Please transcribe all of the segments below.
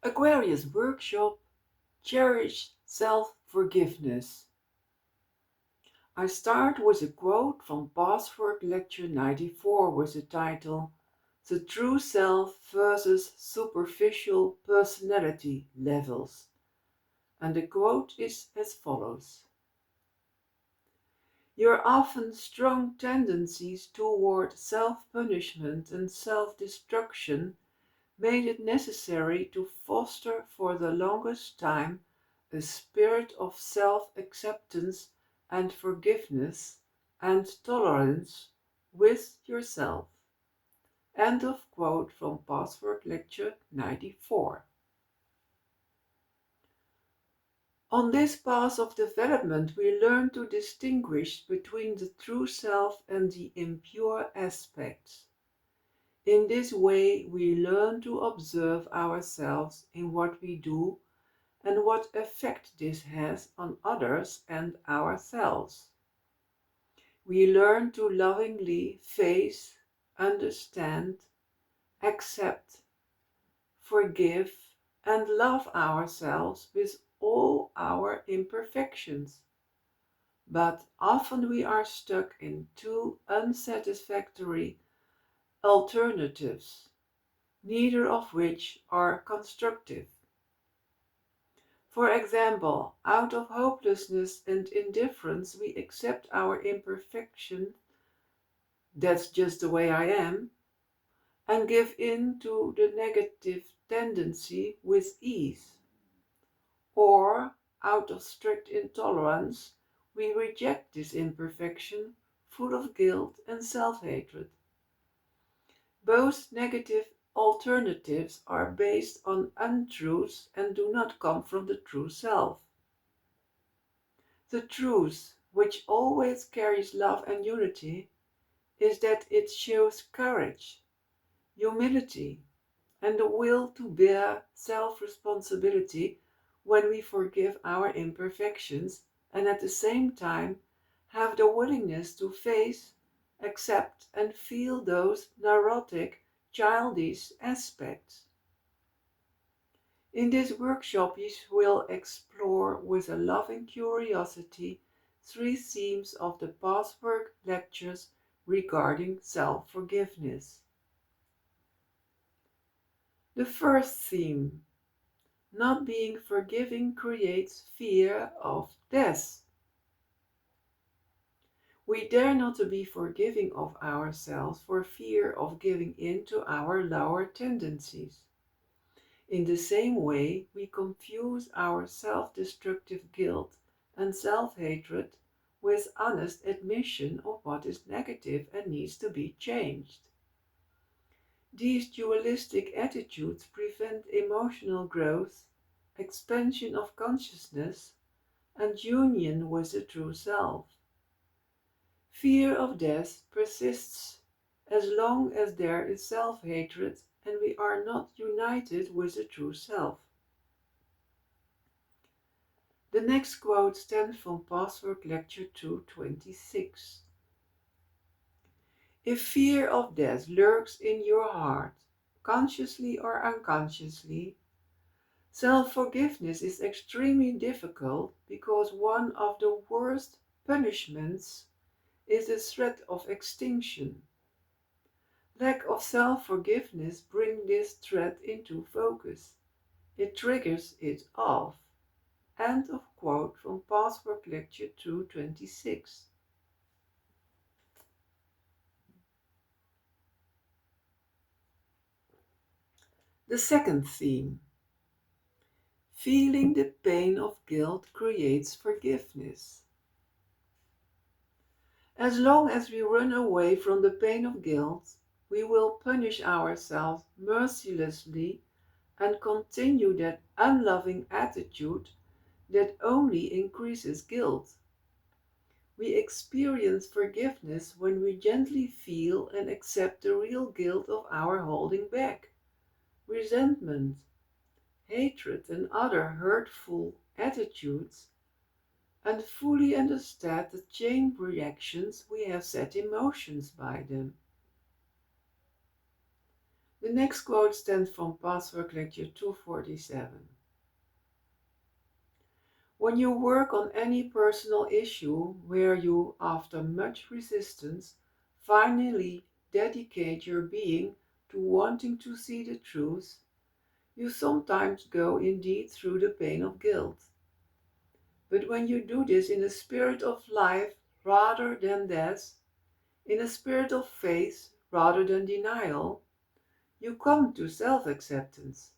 Aquarius workshop, Cherish self-forgiveness. I start with a quote from Pathwork Lecture 94 with the title The True Self versus Superficial Personality Levels. And the quote is as follows. Your often strong tendencies toward self-punishment and self-destruction made it necessary to foster for the longest time a spirit of self-acceptance and forgiveness and tolerance with yourself. End of quote from Pathwork Lecture 94. On this path of development, we learn to distinguish between the true self and the impure aspects. In this way, we learn to observe ourselves in what we do and what effect this has on others and ourselves. We learn to lovingly face, understand, accept, forgive, and love ourselves with all our imperfections. But often we are stuck in two unsatisfactory alternatives, neither of which are constructive. For example, out of hopelessness and indifference, we accept our imperfection, that's just the way I am, and give in to the negative tendency with ease. Or, out of strict intolerance, we reject this imperfection, full of guilt and self-hatred. Both negative alternatives are based on untruths and do not come from the true self. The truth, which always carries love and unity, is that it shows courage, humility, and the will to bear self-responsibility when we forgive our imperfections and at the same time have the willingness to face, accept, and feel those neurotic, childish aspects. In this workshop, you will explore with a loving curiosity 3 themes of the Pathwork Lectures regarding self-forgiveness. The first theme, not being forgiving creates fear of death. We dare not to be forgiving of ourselves for fear of giving in to our lower tendencies. In the same way, we confuse our self-destructive guilt and self-hatred with honest admission of what is negative and needs to be changed. These dualistic attitudes prevent emotional growth, expansion of consciousness, and union with the true self. Fear of death persists as long as there is self-hatred and we are not united with the true self. The next quote stems from Pathwork Lecture 226. If fear of death lurks in your heart, consciously or unconsciously, self-forgiveness is extremely difficult because one of the worst punishments is the threat of extinction. Lack of self-forgiveness brings this threat into focus. It triggers it off. End of quote from Pathwork Lecture 226. The second theme. Feeling the pain of guilt creates forgiveness. As long as we run away from the pain of guilt, we will punish ourselves mercilessly and continue that unloving attitude that only increases guilt. We experience forgiveness when we gently feel and accept the real guilt of our holding back, resentment, hatred, and other hurtful attitudes, and fully understand the chain reactions we have set in motion by them. The next quote stems from Pathwork Lecture 247. When you work on any personal issue where you, after much resistance, finally dedicate your being to wanting to see the truth, you sometimes go indeed through the pain of guilt. But when you do this in a spirit of life rather than death, in a spirit of faith rather than denial, you come to self-acceptance,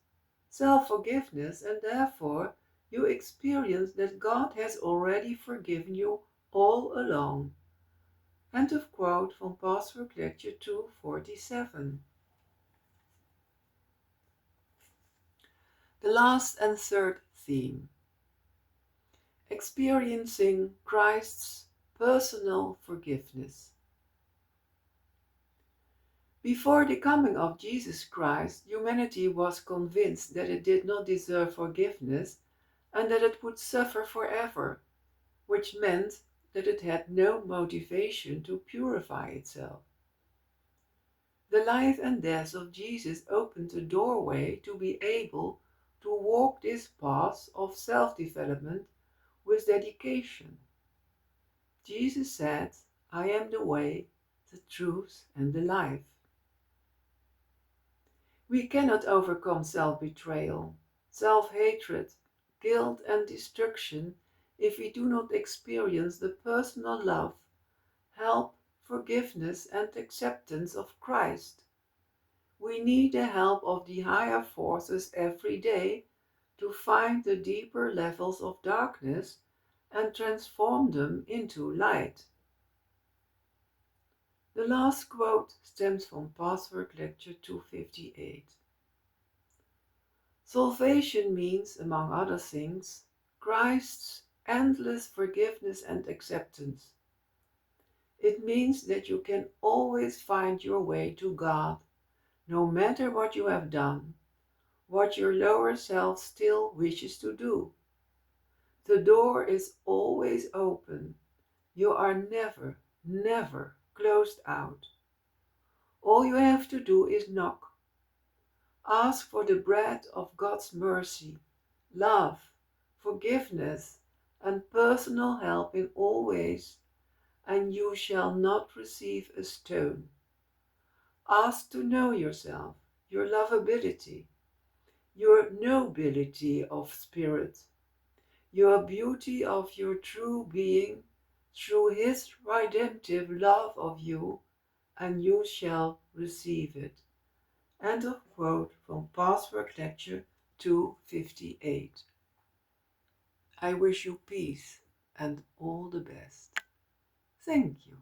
self-forgiveness, and therefore you experience that God has already forgiven you all along. End of quote from Pathwork Lecture 247. The last and third theme: experiencing Christ's personal forgiveness. Before the coming of Jesus Christ, humanity was convinced that it did not deserve forgiveness and that it would suffer forever, which meant that it had no motivation to purify itself. The life and death of Jesus opened a doorway to be able to walk this path of self-development with dedication. Jesus said, "I am the way, the truth, and the life." We cannot overcome self-betrayal, self-hatred, guilt, and destruction if we do not experience the personal love, help, forgiveness, and acceptance of Christ. We need the help of the higher forces every day to find the deeper levels of darkness and transform them into light. The last quote stems from Pathwork Lecture 258. Salvation means, among other things, Christ's endless forgiveness and acceptance. It means that you can always find your way to God, no matter what you have done, what your lower self still wishes to do. The door is always open. You are never, never closed out. All you have to do is knock. Ask for the bread of God's mercy, love, forgiveness, and personal help in all ways, and you shall not receive a stone. Ask to know yourself, your lovability, your nobility of spirit, your beauty of your true being through His redemptive love of you, and you shall receive it. End of quote from Pathwork Lecture 258. I wish you peace and all the best. Thank you.